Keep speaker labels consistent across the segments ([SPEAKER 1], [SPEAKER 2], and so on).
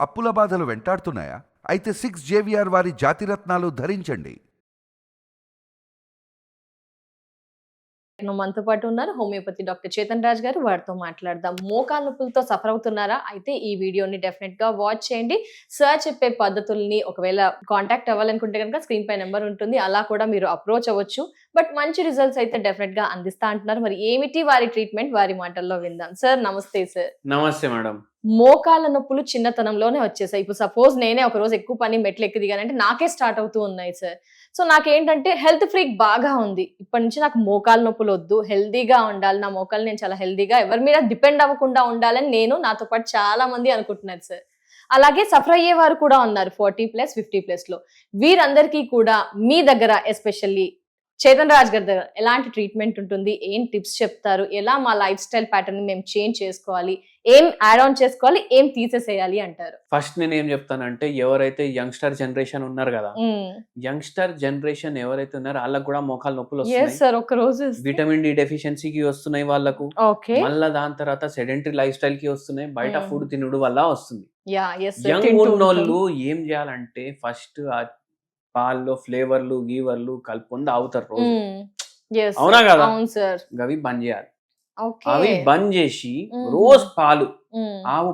[SPEAKER 1] అప్పుల బాధలు వెంటాడుతున్నాయా? అయితే 6 JVR వారి జాతిరత్నాలు ధరించండి.
[SPEAKER 2] మనతో పాటు ఉన్నారు హోమియోపతి డాక్టర్ చేతన్ రాజ్ గారు. వారితో మాట్లాడదాం. మోకాళ్ళ నొప్పులతో సఫర్ అవుతున్నారా? అయితే ఈ వీడియోని డెఫినెట్ గా వాచ్ చేయండి. సార్ చెప్పే పద్ధతుల్ని ఒకవేళ కాంటాక్ట్ అవ్వాలనుకుంటే కనుక స్క్రీన్ పై నెంబర్ ఉంటుంది, అలా కూడా మీరు అప్రోచ్ అవ్వచ్చు. బట్ మంచి రిజల్ట్స్ అయితే డెఫినెట్ గా అందిస్తా అంటున్నారు. మరి ఏమిటి వారి ట్రీట్మెంట్, వారి మాటల్లో విందాం. సార్ నమస్తే. సార్
[SPEAKER 3] నమస్తే మేడం.
[SPEAKER 2] మోకాళ్ళ నొప్పులు చిన్నతనంలోనే వచ్చేసాయి. ఇప్పుడు సపోజ్ నేనే ఒక రోజు ఎక్కువ పని మెట్లు ఎక్కి దిగానంటే నాకే స్టార్ట్ అవుతూ ఉన్నాయి సార్. సో నాకేంటంటే హెల్త్ ఫ్రీక్ బాగా ఉంది. ఇప్పటి నుంచి నాకు మోకాళ్ళ నొప్పులు వద్దు, హెల్దీగా ఉండాలి, నా మోకాళ్ళు నేను చాలా హెల్దీగా ఎవరి మీద డిపెండ్ అవ్వకుండా ఉండాలని నేను, నాతో పాటు చాలా మంది అనుకుంటున్నారు సార్. అలాగే సఫర్ అయ్యే వారు కూడా ఉన్నారు 40+, 50+ లో. వీరందరికీ కూడా మీ దగ్గర ఎస్పెషల్లీ చేతన్ రాజ్ గారి దగ్గర ఎలాంటి ట్రీట్మెంట్ ఉంటుంది, ఏం టిప్స్ చెప్తారు, ఎలా మా లైఫ్ స్టైల్ ప్యాటర్న్ ని మేము చేంజ్ చేసుకోవాలి, ఏం యాడ్ ఆన్ చేసుకోవాలి, ఏం తీసేసేయాలి అంటారు?
[SPEAKER 3] ఫస్ట్ నేను ఏం చెప్తానంటే, ఎవరైతే యంగ్స్టర్ జనరేషన్ ఉన్నారు కదా, యంగ్స్టర్ జనరేషన్ ఎవరైతే ఉన్నారో వాళ్ళకు కూడా మోకాలు నొప్పులు వస్తున్నాయి. విటమిన్ డి డెఫిషియన్సీకి వస్తున్నాయి వాళ్ళకు. మళ్ళా దాని తర్వాత సెడెంటరీ లైఫ్ స్టైల్ కి వస్తున్నాయి, బయట ఫుడ్ తినడం వల్ల వస్తుంది. యంగ్ ఉన్నోళ్ళు ఏం చేయాలంటే ఫస్ట్ పాల్లో ఫ్లేవర్లు గీవర్లు కలుపుకొని తాగుతారు రోజు. అవునా కదా? అవి బంద్ చేయాలి. అవి బంద్ చేసి రోజు పాలు, ఆవు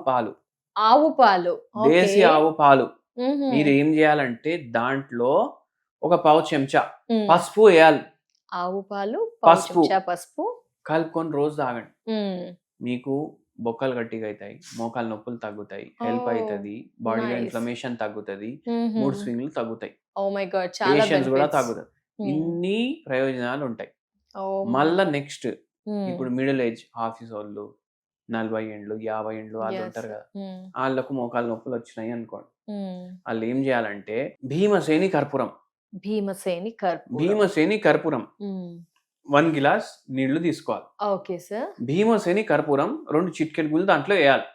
[SPEAKER 3] పాలు, దేశీ ఆవు పాలు మీరు ఏం చేయాలంటే దాంట్లో ఒక పావు చెంచా పసుపు వేయాలి.
[SPEAKER 2] ఆవు పాలు,
[SPEAKER 3] పసుపు కలుపుకొని రోజు తాగండి. మీకు బొక్కలు గట్టిగా అవుతాయి, మోకాలు నొప్పులు తగ్గుతాయి, హెల్ప్ అవుతుంది, బాడీలో ఇన్ఫ్లమేషన్ తగ్గుతుంది, మూడ్ స్వింగ్లు తగ్గుతాయి, పేషెన్స్ కూడా తగ్గుతుంది. ఇన్ని ప్రయోజనాలు ఉంటాయి. మళ్ళా నెక్స్ట్ ఇప్పుడు మిడిల్ ఏజ్ ఆఫీస్ వాళ్ళు 40 ఏండ్లు 50 ఏండ్లు వాళ్ళు ఉంటారు కదా, వాళ్ళకు మోకాలు నొప్పులు వచ్చినాయి అనుకోండి, వాళ్ళు ఏం చేయాలంటే భీమసేని కర్పూరం 1 గిలాస్ నీళ్లు తీసుకోవాలి. భీమసేని కర్పూరం 2 చిటికెడు దాంట్లో వేయాలి.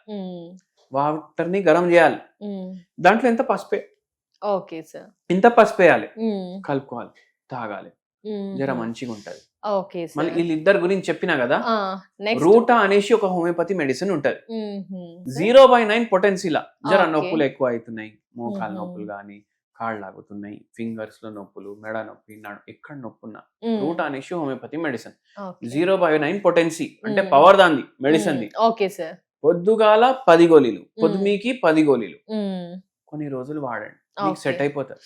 [SPEAKER 3] వాటర్ ని గరం చేయాలి. దాంట్లో ఇంత పసుపు వేయాలి, కలుపుకోవాలి, తాగాలి, జర మంచిగా ఉంటది. మళ్ళీ వీళ్ళిద్దరు గురించి చెప్పినా కదా, రూటా అనేసి ఒక హోమియోపతి మెడిసిన్ ఉంటది. 0/9 పొటెన్సీలా జర నొప్పులు ఎక్కువ అవుతున్నాయి, మోకాలు నొప్పులు గానీ, కాళ్ళు లాగుతున్నాయి, ఫింగర్స్ లో నొప్పులు, మెడ నొప్పి, ఎక్కడ నొప్పున్నా, రూటా అనేసి హోమియోపతి మెడిసిన్. 0/9 పొటెన్సీ అంటే పవర్ దాంది మెడిసిన్ ది. పొద్దుగాల 10 గోళీలు, పొద్దుమీకి 10 గోళీలు కొన్ని రోజులు వాడండి, మీకు సెట్ అయిపోతుంది.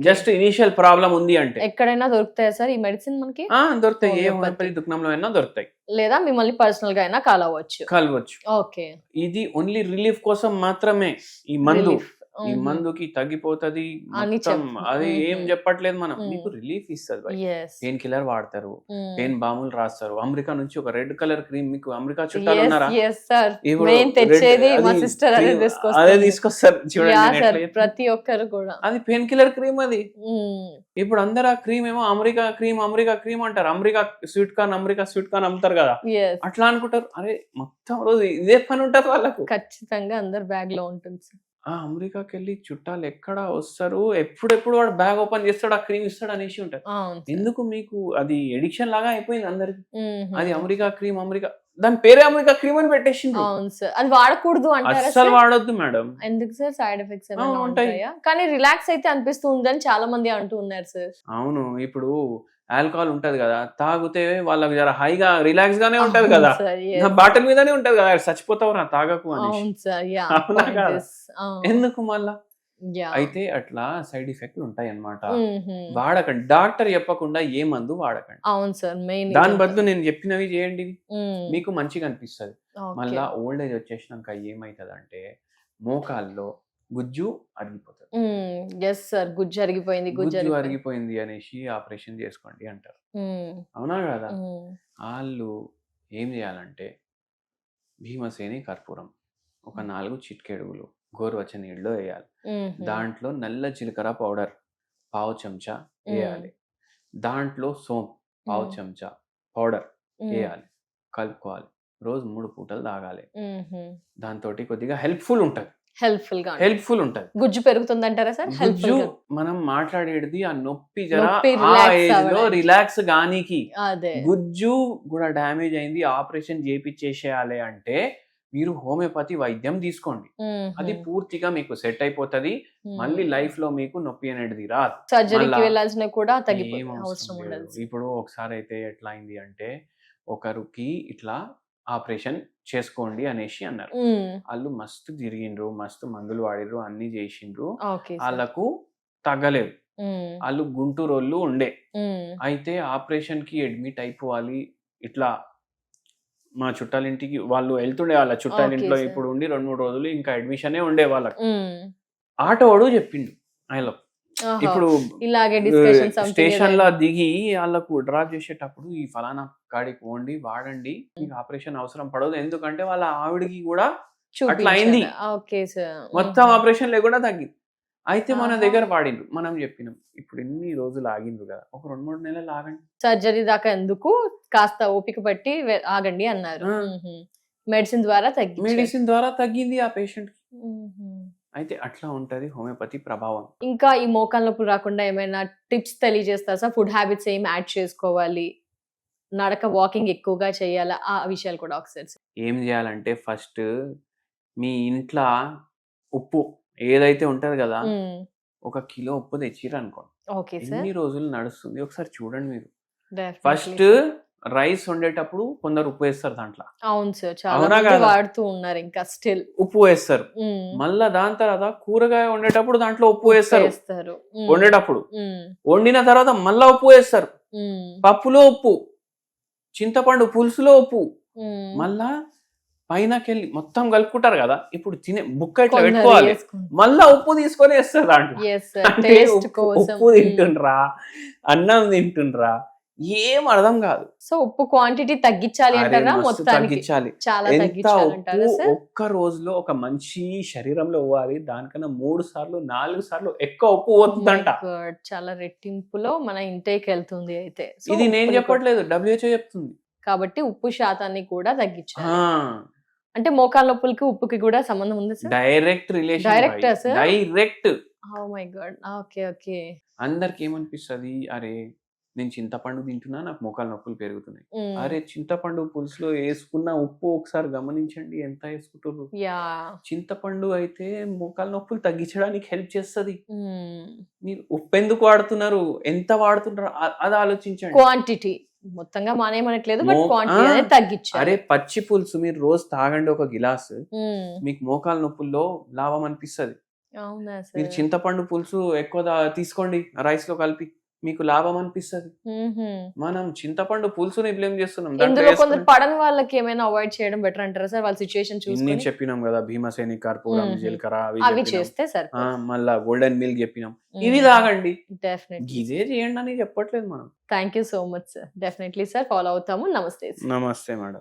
[SPEAKER 3] జస్ట్ ఇనిషియల్ ప్రాబ్లం ఉంది అంటే
[SPEAKER 2] ఎక్కడైనా దొరుకుతాయా సార్ ఈ మెడిసిన్? మనకి
[SPEAKER 3] దొరుకుతాయి, ఏ హోమియోపతి దుకాణంలో అయినా దొరుకుతాయి, లేదా
[SPEAKER 2] మిమ్మల్ని పర్సనల్ గా అయినా కలవచ్చు.
[SPEAKER 3] ఇది ఓన్లీ రిలీఫ్ కోసం మాత్రమే. ఈ మందుకి తగ్గిపోతుంది అది ఏం చెప్పట్లేదు మనం, మీకు రిలీఫ్ ఇస్తుంది. పెయిన్ కిల్లర్ వాడతారు, పెయిన్ బాములు రాస్తారు. అమెరికా నుంచి ఒక రెడ్ కలర్ క్రీమ్, మీకు అమెరికా చుట్టాలు ఉన్నారా? అదే తీసుకొస్తారు చూడండి,
[SPEAKER 2] ప్రతి ఒక్కరు కూడా.
[SPEAKER 3] అది పెయిన్ కిల్లర్ క్రీమ్. అది ఇప్పుడు అందరు ఆ క్రీమ్ ఏమో అమెరికా క్రీమ్ అంటారు. అమెరికా స్వీట్ కార్న్ అమ్ముతారు కదా, అట్లా అనుకుంటారు. అరే మొత్తం రోజు ఇదే పని ఉంటారు వాళ్ళకు.
[SPEAKER 2] ఖచ్చితంగా అందరు బ్యాగ్ లో ఉంటుంది.
[SPEAKER 3] అమెరికాకి వెళ్ళి చుట్టాలు ఎక్కడ వస్తారు, ఎప్పుడెప్పుడు వాడు బ్యాగ్ ఓపెన్ చేస్తాడు, ఆ క్రీమ్ ఇస్తాడు అనేసి ఉంటారు. ఎందుకు మీకు అది ఎడిక్షన్ లాగా అయిపోయింది అందరికి. అది అమెరికా క్రీమ్, దాని పేరే అమెరికా క్రీమ్ అని పెట్టేసింది.
[SPEAKER 2] అది వాడకూడదు అంటారా?
[SPEAKER 3] అస్సలు వాడొద్దు మేడం.
[SPEAKER 2] ఎందుకు సార్? సైడ్ ఎఫెక్ట్స్ ఉంటాయి, కానీ రిలాక్స్ అయితే అనిపిస్తుంది అని చాలా మంది అంటూ ఉన్నారు సార్.
[SPEAKER 3] అవును, ఇప్పుడు ఆల్కహాల్ ఉంటది కదా, తాగితే వాళ్ళకి జర హైగా రిలాక్స్ గానే ఉంటది కదా, బాటిల్ మీదనే ఉంటది కదా, చచ్చిపోతావు నా తాగకు అని. ఎందుకు మళ్ళా? అయితే అట్లా సైడ్ ఎఫెక్ట్లు ఉంటాయి అన్నమాట. వాడకండి, డాక్టర్ చెప్పకుండా ఏ మందు వాడకండి.
[SPEAKER 2] అవును సార్,
[SPEAKER 3] దాని బదులు నేను చెప్పినవి చేయండి, మీకు మంచిగా అనిపిస్తుంది. మళ్ళా ఓల్డ్ ఏజ్ వచ్చేసినాక ఏమైతుంది అంటే మోకాల్లో గుజ్జు అరిగిపోతుంది.
[SPEAKER 2] గుజ్జు
[SPEAKER 3] అరిగిపోయింది అనేసి ఆపరేషన్ చేసుకోండి అంటారు. అవునా కదా? వాళ్ళు ఏం చేయాలంటే భీమసేని కర్పూరం ఒక 4 చిటికెడుగులు గోరువెచ్చని నీళ్ళలో వేయాలి. దాంట్లో నల్ల జీలకర్ర పౌడర్ పావు చెంచా వేయాలి. దాంట్లో సోంపు పావు చెంచా పౌడర్ వేయాలి, కలుపుకోవాలి. రోజు 3 పూటలు తాగాలి. దాంతో కొద్దిగా హెల్ప్ఫుల్ ఉంటది.
[SPEAKER 2] గుజ్జు పెరుగుతుంది అంటారా సార్?
[SPEAKER 3] గుజ్జు మనం మాట్లాడేది ఆ నొప్పి రిలాక్స్ గానికి. గుజ్జు కూడా డ్యామేజ్ అయింది, ఆపరేషన్ చేపిచ్చేసేయాలి అంటే మీరు హోమియోపతి వైద్యం తీసుకోండి, అది పూర్తిగా మీకు సెట్ అయిపోతది. మళ్ళీ లైఫ్ లో మీకు నొప్పి అనేది రాదు.
[SPEAKER 2] సర్జరీకి
[SPEAKER 3] మళ్ళా
[SPEAKER 2] వెళ్ళాల్సిన కూడా
[SPEAKER 3] ఏం
[SPEAKER 2] తగ్గిపోతుంది, అవసరం
[SPEAKER 3] అవసరం
[SPEAKER 2] ఉండదు.
[SPEAKER 3] లేదు. ఇప్పుడు ఒకసారి అయితే ఎట్లా అయింది అంటే, ఒకరికి ఇట్లా ఆపరేషన్ చేసుకోండి అనేసి అన్నారు. వాళ్ళు మస్తు తిరిగిండ్రు, మస్తు మందులు వాడిర్రు, అన్ని చేసిండ్రు,
[SPEAKER 2] ఓకే సార్.
[SPEAKER 3] వాళ్ళకు తగ్గలేదు. వాళ్ళు గుంటూరోళ్ళు ఉండే, అయితే ఆపరేషన్ కి అడ్మిట్ అయిపోవాలి, ఇట్లా మా చుట్టాలింటికి వాళ్ళు వెళ్తుండే, వాళ్ళ చుట్టాలింట్లో
[SPEAKER 2] Okay, sir.
[SPEAKER 3] ఇప్పుడు ఉండి 2-3 రోజులు ఇంకా అడ్మిషనే ఉండే వాళ్ళకి. ఆటోవాడు చెప్పిండు ఆయనలో, ఇప్పుడు
[SPEAKER 2] ఇలాగే డిస్కషన్
[SPEAKER 3] స్టేషన్ లో దిగి వాళ్ళకు డ్రాప్ చేసేటప్పుడు ఈ ఫలానా కాడికి పోండి, వాడండి, మీకు ఆపరేషన్ అవసరం పడదు, ఎందుకంటే వాళ్ళ ఆవిడకి కూడా అట్లా అయింది,
[SPEAKER 2] ఓకే సార్.
[SPEAKER 3] మొత్తం ఆపరేషన్ లేకుండా తగ్గింది. అయితే మన
[SPEAKER 2] ఆహా.
[SPEAKER 3] దగ్గర వాడిండ్రు, మనం చెప్పినాం ఇప్పుడు ఎన్ని రోజులు ఆగిండ్రు కదా, ఒక 2-3 నెలలు ఆగండి.
[SPEAKER 2] సర్జరీ దాకా ఎందుకు, కాస్త ఓపిక పట్టి ఆగండి అన్నారు. మెడిసిన్ ద్వారా తగ్గి
[SPEAKER 3] మెడిసిన్ ద్వారా తగ్గింది ఆ పేషెంట్ కి. అయితే అట్లా ఉంటది హోమియోపతి ప్రభావం.
[SPEAKER 2] ఇంకా ఈ మోకాళ్ళ నొప్పులు రాకుండా ఏమైనా టిప్స్ తెలియజేస్తారు సార్? ఫుడ్ హ్యాబిట్స్ ఏం యాడ్ చేసుకోవాలి, నడక వాకింగ్ ఎక్కువగా చేయాలా, ఆ విషయాలు కూడా ఒకసారి సార్.
[SPEAKER 3] ఏం చేయాలంటే ఫస్ట్ మీ ఇంట్లో ఉప్పు ఏదైతే ఉంటది కదా, 1 కిలో ఉప్పు తెచ్చిర్రు అనుకోండి,
[SPEAKER 2] ఓకే సార్.
[SPEAKER 3] ఎన్ని రోజులు నడుస్తుంది ఒకసారి చూడండి మీరు.
[SPEAKER 2] Definitely
[SPEAKER 3] first
[SPEAKER 2] sir.
[SPEAKER 3] రైస్ వండేటప్పుడు కొందరు ఉప్పు వేస్తారు దాంట్లో,
[SPEAKER 2] అవును సార్, చాలా
[SPEAKER 3] అవునా
[SPEAKER 2] మంది
[SPEAKER 3] కాదా?
[SPEAKER 2] వాడుతూ ఉన్నారు ఇంకా స్టిల్.
[SPEAKER 3] ఉప్పు వేస్తారు. మళ్ళా దాని తర్వాత కూరగాయ వండేటప్పుడు దాంట్లో ఉప్పు వేస్తారు,
[SPEAKER 2] వేస్తారు.
[SPEAKER 3] వండేటప్పుడు వండిన తర్వాత మళ్ళా ఉప్పు వేస్తారు, పప్పులో ఉప్పు, చింతపండు పులుసులో ఉప్పు, మళ్ళా పైనకెళ్ళి మొత్తం కలుపుకుంటారు కదా, ఇప్పుడు తినే బుక్క ఇట్లా పెట్టుకోవాలి, మళ్ళా ఉప్పు తీసుకొని వేస్తారు దాంట్లో. అంటే ఉప్పు తింటుండ్రా, అన్నం తింటుండ్రా, ఏం అర్థం కాదు.
[SPEAKER 2] సో ఉప్పు క్వాంటిటీ తగ్గించాలి
[SPEAKER 3] అరే
[SPEAKER 2] అంటారా?
[SPEAKER 3] మస్తు
[SPEAKER 2] మొత్తానికి
[SPEAKER 3] తగ్గించాలి.
[SPEAKER 2] చాలా
[SPEAKER 3] ఎంత
[SPEAKER 2] తగ్గించాలంటారా
[SPEAKER 3] ఉప్పు
[SPEAKER 2] సార్?
[SPEAKER 3] ఒక్క రోజులో ఒక మనిషి శరీరంలో పోవాలి, దానికన్నా 3 సార్లు 4 సార్లు ఎక్కువ ఉప్పు పోతుందంట.
[SPEAKER 2] Oh my God, చాలా రెట్టింపులో మన ఇంటేక్ వెళ్తుంది అయితే. So
[SPEAKER 3] ఇది నేను
[SPEAKER 2] ఉప్పుని
[SPEAKER 3] చెప్పట్లేదు, WHO చెప్తుంది.
[SPEAKER 2] కాబట్టి ఉప్పు శాతాన్ని కూడా తగ్గించాలి.
[SPEAKER 3] ఆ,
[SPEAKER 2] అంటే మోకాళ్ళ నొప్పులకి ఉప్పుకి కూడా సంబంధం ఉంది సార్?
[SPEAKER 3] డైరెక్ట్ రిలేషన్,
[SPEAKER 2] Direct ఆ sir?
[SPEAKER 3] Direct.
[SPEAKER 2] Oh my God, okay okay.
[SPEAKER 3] అందరికి ఏమనిపిస్తుంది, అరే నేను చింతపండు తింటున్నా నాకు మోకాలు నొప్పులు పెరుగుతున్నాయి. అరే చింతపండు పులుసులో వేసుకున్న ఉప్పు ఒకసారి గమనించండి ఎంత వేసుకుంటారు.
[SPEAKER 2] యా,
[SPEAKER 3] చింతపండు అయితే మోకాలు నొప్పులు తగ్గించడానికి హెల్ప్ చేస్తుంది. మీరు ఉప్పు ఎందుకు వాడుతున్నారు, ఎంత వాడుతున్నారు, అది ఆలోచించండి.
[SPEAKER 2] క్వాంటిటీ మొత్తంగా మానేయమనట్లేదు, బట్ క్వాంటిటీ అనేది తగ్గించాలి.
[SPEAKER 3] అరే పచ్చి పులుసు మీరు రోజు తాగండి 1 గిలాసు, మీకు మోకాలు నొప్పుల్లో లాభం అనిపిస్తుంది.
[SPEAKER 2] అవునా
[SPEAKER 3] మీరు
[SPEAKER 2] సార్?
[SPEAKER 3] చింతపండు పులుసు ఎక్కువ తీసుకోండి రైస్ లో కలిపి, మీకు లాభం అనిపిస్తుంది. మనం చింతపండు పులుసుని బ్లేమ్ చేస్తున్నాం,
[SPEAKER 2] ఇందులో కొందరు పడని వాళ్ళకి ఏమైనా అవాయిడ్ చేయడం బెటర్ అంటారా సార్? వాళ్ళ సిచువేషన్ చూసుకొని
[SPEAKER 3] నేను చెప్పినాం కదా, భీమసేని కర్పూరం జీలకర్ర
[SPEAKER 2] అవి చేస్తే సార్
[SPEAKER 3] మళ్ళా గోల్డెన్ మిల్క్ చెప్పినాం, ఇవి తాగండి,
[SPEAKER 2] డెఫినెట్లీ.
[SPEAKER 3] ఇదే చేయండి అని చెప్పట్లేదు మనం.
[SPEAKER 2] Thank you so much sir. Definitely sir, follow అవుతాము. నమస్తే.
[SPEAKER 3] నమస్తే మేడం.